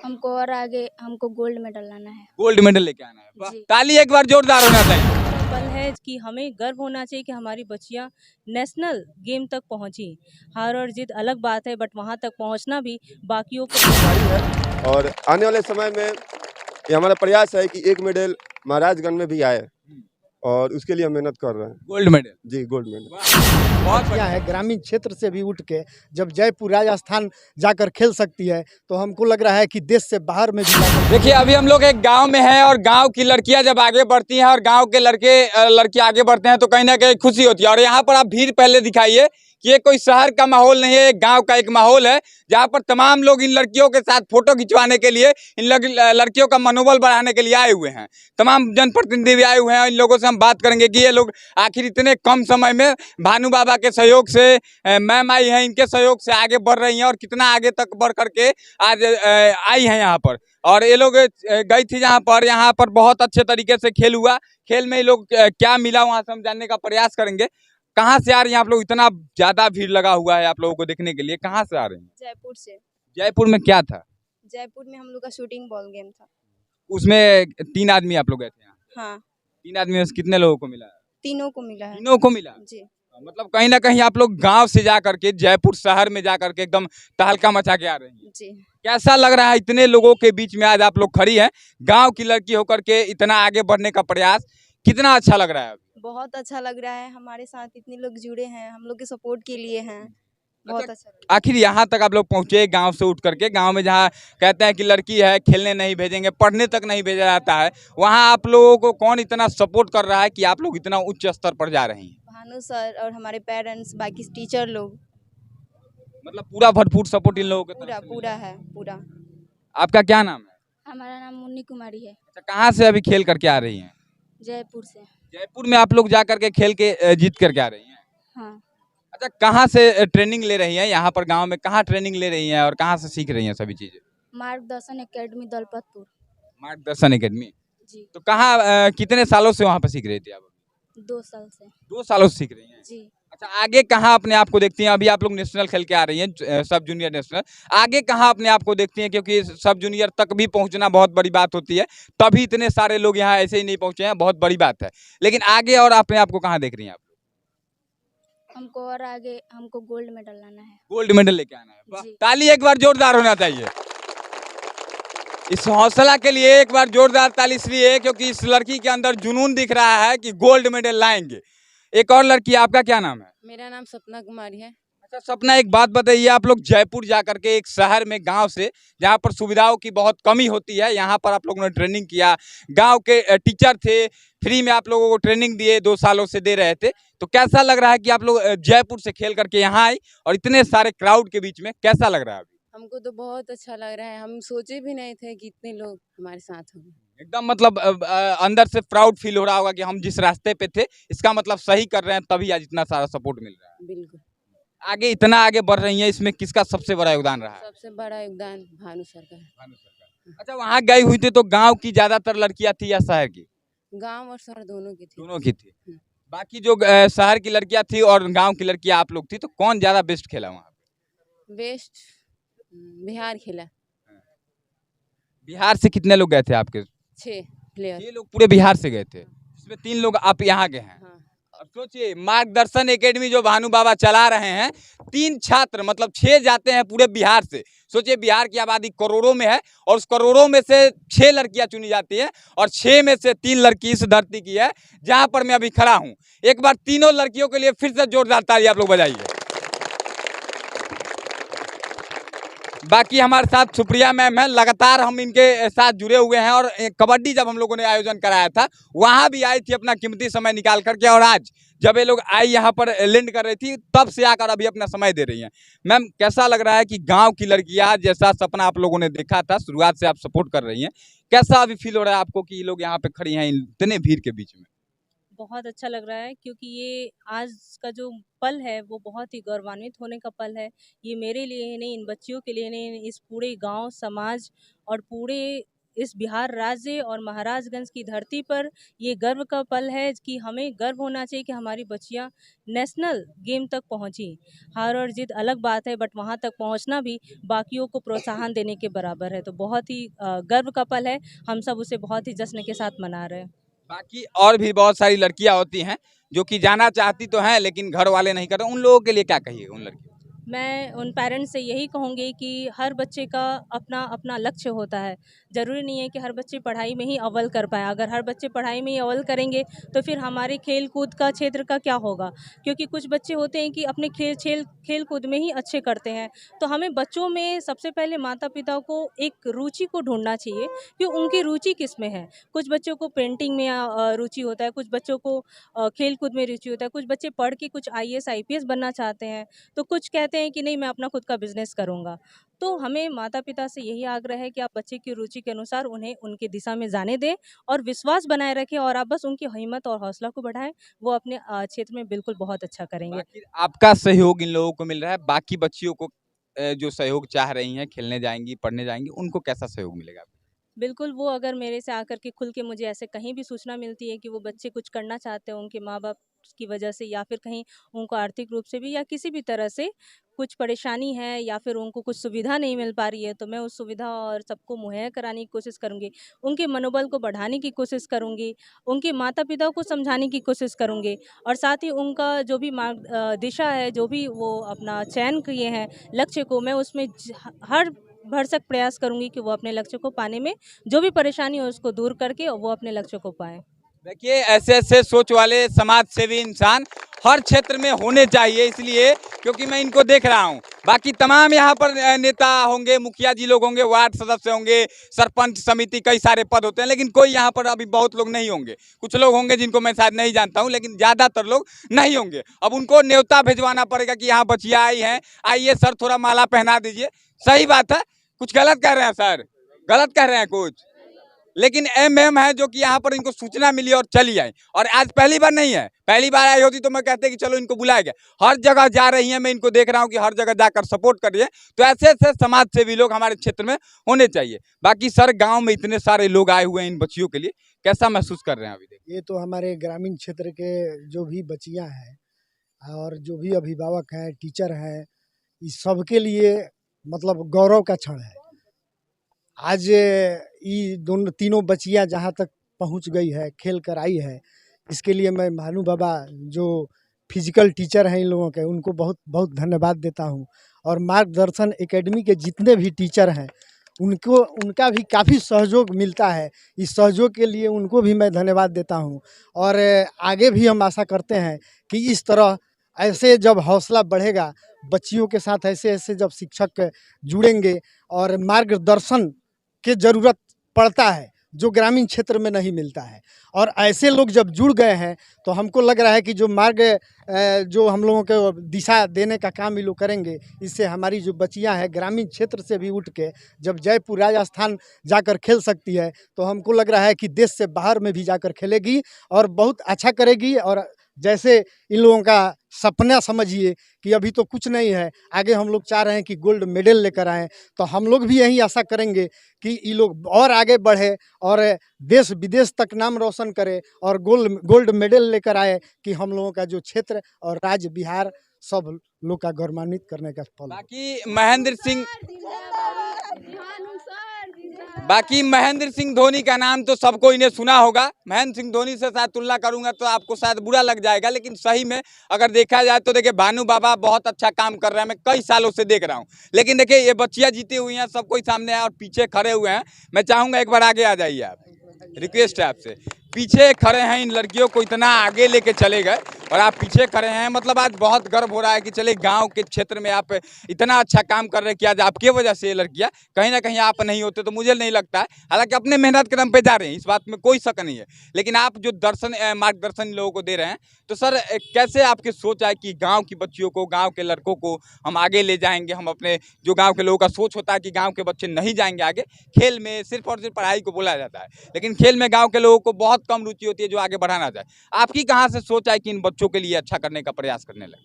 हमको और आगे हमको गोल्ड मेडल लाना है। गोल्ड मेडल लेके आना है। वाह, जी। ताली एक बार जोरदार होना चाहिए। पल है कि हमें गर्व होना चाहिए कि हमारी बच्चियां नेशनल गेम तक पहुंची। हार और जीत अलग बात है, बट वहां तक पहुंचना भी बाकियों को है और आने वाले समय में ये हमारा प्रयास है कि एक मेडल महाराजगंज में भी आए और उसके लिए हम मेहनत कर रहे हैं। Gold medal. जी, गोल्ड मेडल। बहुत क्या है, ग्रामीण क्षेत्र से भी उठ के जब जयपुर राजस्थान जाकर खेल सकती है तो हमको लग रहा है कि देश से बाहर में भी जाकर देखिए, अभी हम लोग एक गांव में हैं और गांव की लड़कियां जब आगे बढ़ती हैं और गांव के लड़के आगे बढ़ते हैं तो कहीं ना कहीं खुशी होती है। और यहाँ पर आप भीड़ पहले दिखाइए कि ये कोई शहर का माहौल नहीं है, एक गांव का एक माहौल है जहाँ पर तमाम लोग इन लड़कियों के साथ फोटो खिंचवाने के लिए, इन लड़कियों का मनोबल बढ़ाने के लिए आए हुए हैं। तमाम जनप्रतिनिधि भी आए हुए हैं। इन लोगों से हम बात करेंगे कि ये लोग आखिर इतने कम समय में भानु बाबा के सहयोग से, मैम आई हैं, इनके सहयोग से आगे बढ़ रही हैं और कितना आगे तक बढ़ करके आज आई हैं यहाँ पर। और ये लोग गई थी यहाँ पर बहुत अच्छे तरीके से खेल हुआ। खेल में ये लोग क्या मिला वहाँ से हम जानने का प्रयास करेंगे। कहाँ से आ रही हैं आप लोग? इतना ज्यादा भीड़ लगा हुआ है आप लोगों को देखने के लिए, कहाँ से आ रहे हैं? जयपुर से। जयपुर में क्या था? जयपुर में हम लोग का शूटिंग बॉल गेम था। उसमें 3 आदमी आप लोग गए थे यहाँ? हाँ, 3 आदमी में से कितने लोगों को मिला? तीनों को मिला है। तीनों को मिला। जी। मतलब कहीं ना कहीं आप लोग गांव से जा करके जयपुर शहर में जा करके एकदम तहलका मचा के आ रहे हैं। जी। कैसा लग रहा है इतने लोगों के बीच में आज आप लोग खड़ी हैं, गांव की लड़की होकर के इतना आगे बढ़ने का प्रयास, कितना अच्छा लग रहा है? बहुत अच्छा लग रहा है, हमारे साथ इतने लोग जुड़े हैं, हम लोग के सपोर्ट के लिए हैं। बहुत अच्छा लग रहा आखिर यहाँ तक आप लोग पहुँचे गांव से उठ करके, गांव में जहाँ कहते हैं कि लड़की है खेलने नहीं भेजेंगे, पढ़ने तक नहीं भेजा जाता है, वहाँ आप लोगों को कौन इतना सपोर्ट कर रहा है कि आप लोग इतना उच्च स्तर पर जा रही हैं? भानु सर और हमारे पेरेंट्स, बाकी टीचर लोग, मतलब पूरा भरपूर सपोर्ट इन लोगों के तरफ पूरा से मिल पूरा रहा है पूरा। आपका क्या नाम है? हमारा नाम मुन्नी कुमारी है। अच्छा, कहाँ से अभी खेल करके आ रही हैं? जयपुर से। जयपुर में आप लोग जा करके खेल के जीत करके आ रही हैं? हाँ, अच्छा, कहाँ से ट्रेनिंग ले रही हैं? यहाँ पर गांव में कहाँ ट्रेनिंग ले रही हैं और कहाँ से सीख रही हैं सभी चीजें? मार्गदर्शन एकेडमी दलपतपुर। मार्गदर्शन एकेडमी। जी। तो कहाँ कितने सालों से वहाँ पर सीख रही थी आप? 2 साल से। 2 सालों से सीख रही हैं। जी। अच्छा, आगे कहाँ अपने आप को देखती हैं? अभी आप लोग नेशनल खेल के आ रही हैं, सब जूनियर नेशनल, आगे कहाँ अपने आप को देखती हैं? क्योंकि सब जूनियर तक भी पहुँचना बहुत बड़ी बात होती है, तभी इतने सारे लोग यहाँ ऐसे ही नहीं पहुँचे हैं, बहुत बड़ी बात है। लेकिन आगे और अपने आप को कहाँ देख रही हैं आप? हमको और आगे हमको गोल्ड मेडल लाना है। गोल्ड मेडल लेके आना है। वाह, जी। ताली एक बार जोरदार होना चाहिए। इस हौसला के लिए एक बार जोरदार ताली इसलिए क्योंकि इस लड़की के अंदर जुनून दिख रहा है कि गोल्ड मेडल लाएंगे। एक और लड़की, आपका क्या नाम है? मेरा नाम सपना कुमारी है। अच्छा सपना, एक बात बताइए, आप लोग जयपुर जा करके एक शहर में गांव से जहां पर सुविधाओं की बहुत कमी होती है, यहाँ पर आप लोगों ने ट्रेनिंग किया, गांव के टीचर थे, फ्री में आप लोगों को ट्रेनिंग दिए, 2 सालों से दे रहे थे, तो कैसा लग रहा है कि आप लोग जयपुर से खेल करके यहाँ आई और इतने सारे क्राउड के बीच में कैसा लग रहा है? हमको तो बहुत अच्छा लग रहा है, हम सोचे भी नहीं थे कि इतने लोग हमारे साथ होंगे। एकदम मतलब अंदर से प्राउड फील हो रहा होगा कि हम जिस रास्ते पे थे इसका मतलब सही कर रहे हैं, तभी आज इतना सारा सपोर्ट मिल रहा है। बिल्कुल। आगे इतना आगे बढ़ रही हैं, इसमें किसका सबसे बड़ा योगदान रहा है? सबसे बड़ा योगदान भानु सर का है। अच्छा, वहाँ गई हुई थी तो गांव की ज्यादातर लड़कियां थी या शहर की? गांव और शहर दोनों की थी। दोनों की थी। बाकी जो शहर की लड़कियां थी और गांव की लड़कियां आप लोग थी, तो कौन ज्यादा बेस्ट खेला वहाँ पे? बेस्ट बिहार खेला। बिहार से कितने लोग गए थे आपके? 6 प्लेयर। 6 लोग पूरे बिहार से गए थे, इसमें 3 लोग आप यहाँ के हैं। हाँ। अब सोचिए, मार्गदर्शन एकेडमी जो भानु बाबा चला रहे हैं, 3 छात्र मतलब 6 जाते हैं पूरे बिहार से। सोचिए, बिहार की आबादी करोड़ों में है और उस करोड़ों में से 6 लड़कियां चुनी जाती हैं और 6 में से 3 लड़की इस धरती की है जहां पर मैं अभी खड़ा हूं। एक बार तीनों लड़कियों के लिए फिर से जोरदार ताली आप लोग बजाइए। बाकी हमारे साथ सुप्रिया मैम है, लगातार हम इनके साथ जुड़े हुए हैं और कबड्डी जब हम लोगों ने आयोजन कराया था वहां भी आई थी अपना कीमती समय निकाल करके, और आज जब ये लोग आई यहाँ पर लैंड कर रही थी तब से आकर अभी अपना समय दे रही हैं। मैम, कैसा लग रहा है कि गांव की लड़कियां जैसा सपना आप लोगों ने देखा था, शुरुआत से आप सपोर्ट कर रही हैं, कैसा अभी फील हो रहा है आपको कि ये लोग यहाँ पे खड़ी हैं इतने भीड़ के बीच में? बहुत अच्छा लग रहा है क्योंकि ये आज का जो पल है वो बहुत ही गौरवान्वित होने का पल है। ये मेरे लिए ही नहीं, इन बच्चियों के लिए नहीं, इस पूरे गांव समाज और पूरे इस बिहार राज्य और महाराजगंज की धरती पर ये गर्व का पल है कि हमें गर्व होना चाहिए कि हमारी बच्चियां नेशनल गेम तक पहुंची। हार और जीत अलग बात है, बट वहां तक पहुंचना भी बाकियों को प्रोत्साहन देने के बराबर है। तो बहुत ही गर्व का पल है, हम सब उसे बहुत ही जश्न के साथ मना रहे हैं। बाकी और भी बहुत सारी लड़कियां होती हैं जो कि जाना चाहती तो हैं लेकिन घर वाले नहीं करते, उन लोगों के लिए क्या कहिए उन लड़कियों? मैं उन पेरेंट्स से यही कहूँगी कि हर बच्चे का अपना अपना लक्ष्य होता है। ज़रूरी नहीं है कि हर बच्चे पढ़ाई में ही अव्वल कर पाए। अगर हर बच्चे पढ़ाई में ही अव्वल करेंगे तो फिर हमारे खेल कूद का क्षेत्र का क्या होगा? क्योंकि कुछ बच्चे होते हैं कि अपने खेल कूद में ही अच्छे करते हैं। तो हमें बच्चों में सबसे पहले माता पिता को एक रुचि को ढूंढना चाहिए कि उनकी रुचि किस में है। कुछ बच्चों को पेंटिंग में रुचि होता है, कुछ बच्चों को खेल कूद में रुचि होता है, कुछ बच्चे पढ़ के कुछ IAS IPS बनना चाहते हैं, तो कुछ कहते हैं कि नहीं मैं अपना खुद का बिजनेस करूंगा। तो हमें माता पिता से यही आग्रह है कि आप बच्चे की रुचि के अनुसार उन्हें उनकी दिशा में जाने दें और विश्वास बनाए रखें, और आप बस उनकी हिम्मत और हौसला को बढ़ाएं। वो अपने क्षेत्र में बिल्कुल बहुत अच्छा करेंगे। बाकी आपका सहयोग इन लोगों को मिल रहा है, बाकी बच्चियों को जो सहयोग चाह रही हैं, खेलने जाएंगी, पढ़ने जाएंगी, उनको कैसा सहयोग मिलेगा? बिल्कुल, वो अगर मेरे से आकर के खुल के मुझे ऐसे कहीं भी सूचना मिलती है कि वो बच्चे कुछ करना चाहते हैं उनके माँ-बाप की वजह से, या फिर कहीं उनको आर्थिक रूप से भी या किसी भी तरह से कुछ परेशानी है या फिर उनको कुछ सुविधा नहीं मिल पा रही है, तो मैं उस सुविधा और सबको मुहैया कराने की कोशिश करूँगी। उनके मनोबल को बढ़ाने की कोशिश करूँगी, उनके माता-पिता को समझाने की कोशिश करूँगी, और साथ ही उनका जो भी दिशा है, जो भी वो अपना चयन किए हैं लक्ष्य को, मैं उसमें हर भरसक प्रयास करूँगी कि वो अपने लक्ष्य को पाने में जो भी परेशानी हो उसको दूर करके वो अपने लक्ष्य को पाएँ। देखिए ऐसे ऐसे सोच वाले समाज सेवी इंसान हर क्षेत्र में होने चाहिए, इसलिए क्योंकि मैं इनको देख रहा हूँ। बाकी तमाम यहाँ पर नेता होंगे, मुखिया जी लोग होंगे, वार्ड सदस्य होंगे, सरपंच समिति, कई सारे पद होते हैं, लेकिन कोई यहाँ पर अभी बहुत लोग नहीं होंगे। कुछ लोग होंगे जिनको मैं शायद नहीं जानता हूँ, लेकिन ज़्यादातर लोग नहीं होंगे। अब उनको न्योता भिजवाना पड़ेगा कि यहाँ बच्चियाँ आई हैं, आइए सर थोड़ा माला पहना दीजिए। सही बात है, कुछ गलत कह रहे हैं सर? गलत कह रहे हैं कुछ? लेकिन MM है जो कि यहाँ पर इनको सूचना मिली और चली आई, और आज पहली बार नहीं है, पहली बार आई होती तो मैं कहते कि चलो इनको बुलाया गया। हर जगह जा रही हैं, मैं इनको देख रहा हूँ कि हर जगह जाकर सपोर्ट कर रही है। तो ऐसे ऐसे समाज सेवी लोग हमारे क्षेत्र में होने चाहिए। बाकी सर गांव में इतने सारे लोग आए हुए हैं इन बच्चियों के लिए, कैसा महसूस कर रहे हैं अभी? देखिए ये तो हमारे ग्रामीण क्षेत्र के जो भी बच्चियां हैं और जो भी अभिभावक हैं, टीचर हैं, इस सबके लिए मतलब गौरव का क्षण है। आज ये दोनों तीनों बच्चियां जहां तक पहुंच गई है, खेल कर आई है, इसके लिए मैं भानु बाबा जो फिजिकल टीचर हैं इन लोगों के, उनको बहुत बहुत धन्यवाद देता हूं। और मार्गदर्शन एकेडमी के जितने भी टीचर हैं उनको उनका भी काफ़ी सहयोग मिलता है। इस सहयोग के लिए उनको भी मैं धन्यवाद देता हूं। और आगे भी हम आशा करते हैं कि इस तरह ऐसे जब हौसला बढ़ेगा, बच्चियों के साथ ऐसे ऐसे जब शिक्षक जुड़ेंगे और मार्गदर्शन की ज़रूरत पड़ता है जो ग्रामीण क्षेत्र में नहीं मिलता है, और ऐसे लोग जब जुड़ गए हैं तो हमको लग रहा है कि जो मार्ग जो हम लोगों को दिशा देने का काम ये लोग करेंगे, इससे हमारी जो बच्चियां हैं ग्रामीण क्षेत्र से भी उठ के जब जयपुर राजस्थान जाकर खेल सकती है, तो हमको लग रहा है कि देश से बाहर में भी जाकर खेलेगी और बहुत अच्छा करेगी। और जैसे इन लोगों का सपना समझिए कि अभी तो कुछ नहीं है, आगे हम लोग चाह रहे हैं कि गोल्ड मेडल लेकर आएँ, तो हम लोग भी यही आशा करेंगे कि ये लोग और आगे बढ़े और देश विदेश तक नाम रोशन करे और गोल्ड मेडल लेकर आए, कि हम लोगों का जो क्षेत्र और राज्य बिहार सब लोग का गौरवान्वित करने का फल। बाकी महेंद्र सिंह धोनी का नाम तो सबको इन्हें सुना होगा। महेंद्र सिंह धोनी से शायद तुलना करूंगा तो आपको शायद बुरा लग जाएगा, लेकिन सही में अगर देखा जाए तो देखिए भानु बाबा बहुत अच्छा काम कर रहे हैं, मैं कई सालों से देख रहा हूं। लेकिन देखिए ये बच्चियां जीती हुई हैं, सब कोई सामने है और पीछे खड़े हुए हैं। मैं चाहूंगा एक बार आगे आ जाइए आप, रिक्वेस्ट है आपसे। पीछे खड़े हैं, इन लड़कियों को इतना आगे लेके चले गए और आप पीछे खड़े हैं, मतलब आज बहुत गर्व हो रहा है कि चले गांव के क्षेत्र में आप इतना अच्छा काम कर रहे हैं कि आज आपके वजह से ये लड़कियां, कहीं ना कहीं आप नहीं होते तो मुझे नहीं लगता है, हालांकि अपने मेहनत के दम पे जा रहे हैं, इस बात में कोई शक नहीं है, लेकिन आप जो मार्गदर्शन इन लोगों को दे रहे हैं, तो सर कैसे आपकी सोच है कि गाँव की बच्चियों को, गाँव के लड़कों को हम आगे ले जाएंगे? हम अपने जो गाँव के लोगों का सोच होता है कि गाँव के बच्चे नहीं जाएंगे आगे, खेल में सिर्फ और सिर्फ पढ़ाई को बोला जाता है, लेकिन खेल में गाँव के लोगों को बहुत कम रुचि होती है जो आगे बढ़ाना चाहे। आपकी कहाँ से सोच है कि इन बच्चों के लिए अच्छा करने का प्रयास करने लगे?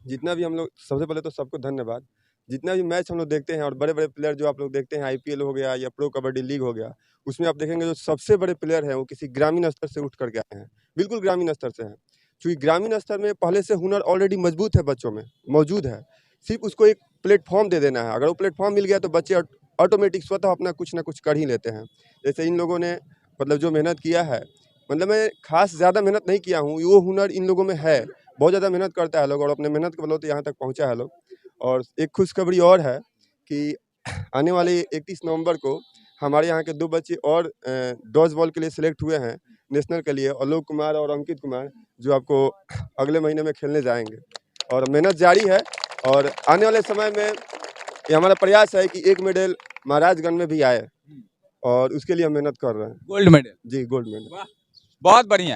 जितना भी हम लोग, सबसे पहले तो सबको धन्यवाद। जितना भी मैच हम लोग देखते हैं और बड़े बड़े प्लेयर जो आप लोग देखते हैं, IPL हो गया या प्रो कबड्डी लीग हो गया, उसमें आप देखेंगे जो सबसे बड़े प्लेयर हैं वो किसी ग्रामीण स्तर से उठ करके आए हैं, बिल्कुल ग्रामीण स्तर से हैं। क्योंकि ग्रामीण स्तर में पहले से हुनर ऑलरेडी मजबूत है, बच्चों में मौजूद है, सिर्फ उसको एक प्लेटफॉर्म दे देना है। अगर वो प्लेटफॉर्म मिल गया तो बच्चे ऑटोमेटिक स्वतः अपना कुछ ना कुछ कर ही लेते हैं। जैसे इन लोगों ने मतलब जो मेहनत किया है, मतलब मैं खास ज़्यादा मेहनत नहीं किया हूँ, वो हुनर इन लोगों में है, बहुत ज़्यादा मेहनत करता है लोग और अपने मेहनत के बलौते यहाँ तक पहुँचा है लोग। और एक खुशखबरी और है कि आने वाले 31 नवंबर को हमारे यहाँ के 2 बच्चे और डॉज बॉल के लिए सिलेक्ट हुए हैं नेशनल के लिए, आलोक कुमार और अंकित कुमार, जो आपको अगले महीने में खेलने जाएंगे। और मेहनत जारी है और आने वाले समय में ये हमारा प्रयास है कि एक मेडल महाराजगंज में भी आए और उसके लिए हम मेहनत कर रहे हैं। Gold medal. जी, गोल्ड मेडल। बहुत बढ़िया।